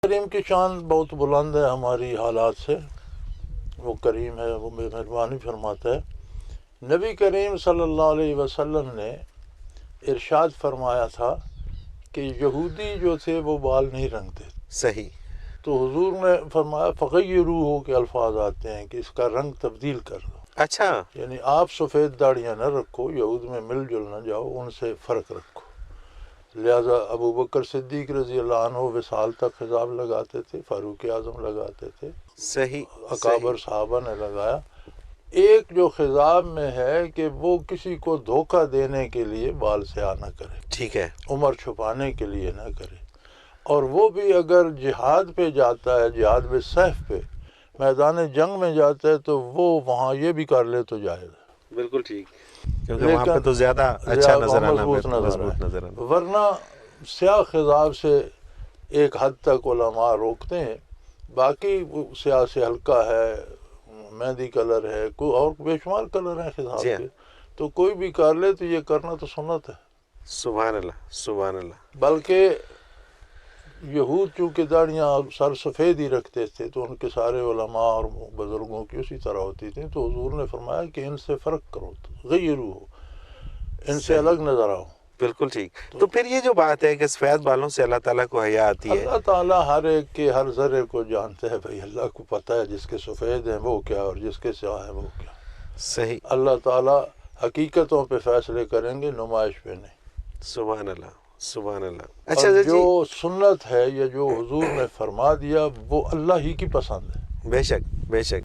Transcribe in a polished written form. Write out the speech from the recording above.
کریم کی شان بہت بلند ہے ہماری حالات سے، وہ کریم ہے، وہ مہربانی فرماتا ہے۔ نبی کریم صلی اللہ علیہ وسلم نے ارشاد فرمایا تھا کہ یہودی جو تھے وہ بال نہیں رنگتے، صحیح، تو حضور نے فرمایا فغیروہ کے الفاظ آتے ہیں کہ اس کا رنگ تبدیل کر دو، اچھا، یعنی آپ سفید داڑیاں نہ رکھو، یہود میں مل جل نہ جاؤ، ان سے فرق رکھو۔ لہذا ابو بکر صدیق رضی اللہ عنہ وصال تک خضاب لگاتے تھے، فاروق اعظم لگاتے تھے، صحیح، اکابر صحابہ نے لگایا۔ ایک جو خضاب میں ہے کہ وہ کسی کو دھوکہ دینے کے لیے بال سیاہ نہ کرے، ٹھیک ہے، عمر چھپانے کے لیے نہ کرے، اور وہ بھی اگر جہاد پہ جاتا ہے، جہاد بالسیف پہ میدان جنگ میں جاتا ہے تو وہ وہاں یہ بھی کر لے تو جائز ہے، بالکل ٹھیک، کیونکہ وہاں پہ تو زیادہ اچھا نظر آنا، مضبوط نظر آنا۔ ورنہ سیاہ خضاب سے ایک حد تک علماء روکتے ہیں، باقی وہ سیاہ سے ہلکا ہے، مہندی کلر ہے، کوئی اور بے شمار کلر ہیں خضاب جی ہاں، کے، تو کوئی بھی کر لے تو یہ کرنا تو سنت ہے۔ سبحان اللہ، سبحان اللہ، بلکہ یہود چونکہ داڑیاں سر سفید ہی رکھتے تھے تو ان کے سارے علماء اور بزرگوں کی اسی طرح ہوتی تھیں، تو حضور نے فرمایا کہ ان سے فرق کرو، غیرو ہو، ان سے الگ نظر آؤ۔ بالکل ٹھیک۔ تو پھر یہ جو بات ہے کہ سفید بالوں سے اللہ تعالیٰ کو حیا آتی ہے، اللہ تعالیٰ ہر ایک کے ہر ذرے کو جانتا ہے، بھائی اللہ کو پتہ ہے جس کے سفید ہیں وہ کیا اور جس کے سیاہ ہیں وہ کیا۔ صحیح، اللہ تعالیٰ حقیقتوں پہ فیصلے کریں گے، نمائش پہ نہیں۔ سبحان اللہ، سبحان اللہ۔ اور اچھا جو جی، سنت ہے یا جو حضور نے فرما دیا وہ اللہ ہی کی پسند ہے۔ بے شک، بے شک۔